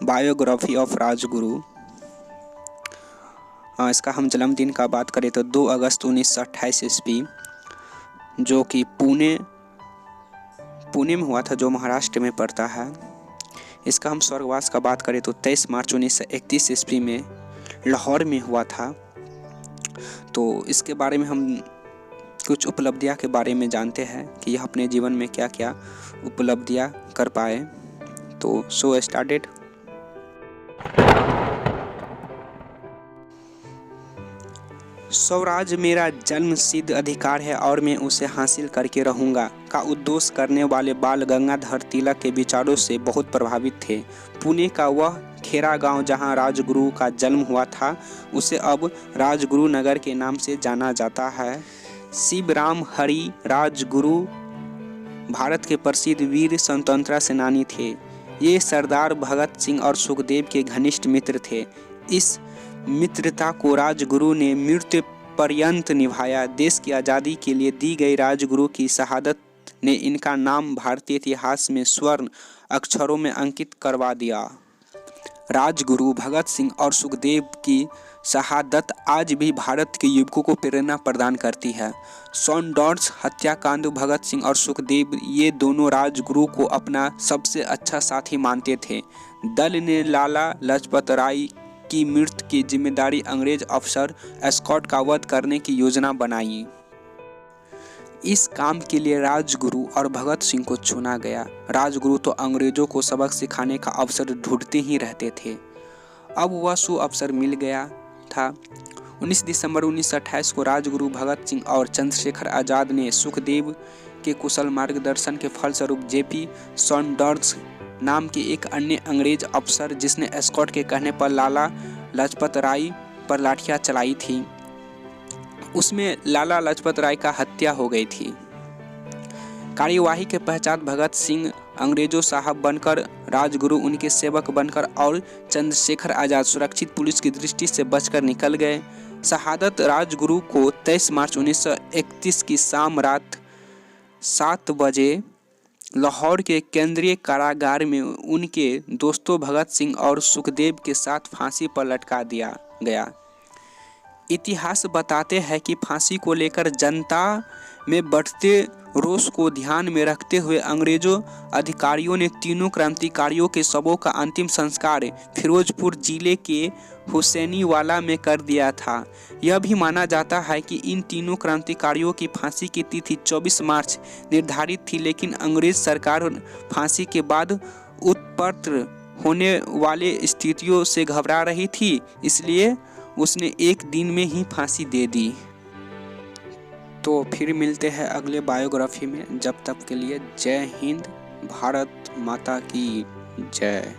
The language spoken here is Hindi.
Biography of Rajguru. इसका हम जन्मदिन का बात करें तो 2 अगस्त 1928 ईस्वी, जो कि पुणे में हुआ था, जो महाराष्ट्र में पड़ता है। इसका हम स्वर्गवास का बात करें तो 23 मार्च 1931 ईस्वी में लाहौर में हुआ था। तो इसके बारे में हम कुछ उपलब्धियां के बारे में जानते हैं कि यह अपने जीवन में क्या क्या उपलब्धियां कर पाए। तो सो स्टार्टेड। स्वराज मेरा जन्म सिद्ध अधिकार है और मैं उसे हासिल करके रहूंगा का उद्घोष करने वाले बाल गंगाधर तिलक के विचारों से बहुत प्रभावित थे। पुणे का वह खेरा गांव जहां राजगुरु का जन्म हुआ था, उसे अब राजगुरु नगर के नाम से जाना जाता है। शिवराम हरि राजगुरु भारत के प्रसिद्ध वीर स्वतंत्रता सेनानी थे। ये सरदार भगत सिंह और सुखदेव के घनिष्ठ मित्र थे। इस मित्रता को राजगुरु ने मृत्यु पर्यंत निभाया। देश की आज़ादी के लिए दी गई राजगुरु की शहादत ने इनका नाम भारतीय इतिहास में स्वर्ण अक्षरों में अंकित करवा दिया। राजगुरु भगत सिंह और सुखदेव की शहादत आज भी भारत के युवकों को प्रेरणा प्रदान करती है। सॉन्डर्स हत्याकांड, भगत सिंह और सुखदेव ये दोनों राजगुरु को अपना सबसे अच्छा साथी मानते थे। दल ने लाला लाजपत राय की मृत्यु की जिम्मेदारी अंग्रेज अफसर एस्कॉट का वध करने की योजना बनाई। इस काम के लिए राजगुरु और भगत सिंह को चुना गया। राजगुरु तो अंग्रेजों को सबक सिखाने का अवसर ढूंढते ही रहते थे। अब वह अवसर मिल गया था। 19 दिसंबर 1928 को राजगुरु भगत सिंह और चंद्रशेखर आजाद ने सुखदेव के कुशल मार्गदर्शन के फलस्वरूप जेपी सॉन्डर्स नाम के एक अन्य अंग्रेज अफसर, जिसने एस्कॉट के कहने पर लाला लाजपत राय पर लाठियां चलाई थी, उसमें लाला लाजपत राय का हत्या हो गई थी। कार्यवाही के पश्चात भगत सिंह अंग्रेजों साहब बनकर, राजगुरु उनके सेवक बनकर और चंद्रशेखर आजाद सुरक्षित पुलिस की दृष्टि से बचकर निकल गए। शहादत राजगुरु को 23 मार्च 1931 की शाम रात 7 बजे लाहौर के केंद्रीय कारागार में उनके दोस्तों भगत सिंह और सुखदेव के साथ फांसी पर लटका दिया गया। इतिहास बताते हैं कि फांसी को लेकर जनता में बढ़ते रोष को ध्यान में रखते हुए अंग्रेजों अधिकारियों ने तीनों क्रांतिकारियों के शवों का अंतिम संस्कार फिरोजपुर जिले के हुसैनीवाला में कर दिया था। यह भी माना जाता है कि इन तीनों क्रांतिकारियों की फांसी की तिथि 24 मार्च निर्धारित थी, लेकिन अंग्रेज सरकार फांसी के बाद उत्पन्न होने वाले स्थितियों से घबरा रही थी, इसलिए उसने एक दिन में ही फांसी दे दी। तो फिर मिलते हैं अगले बायोग्राफी में। जब तक के लिए जय हिंद, भारत माता की जय।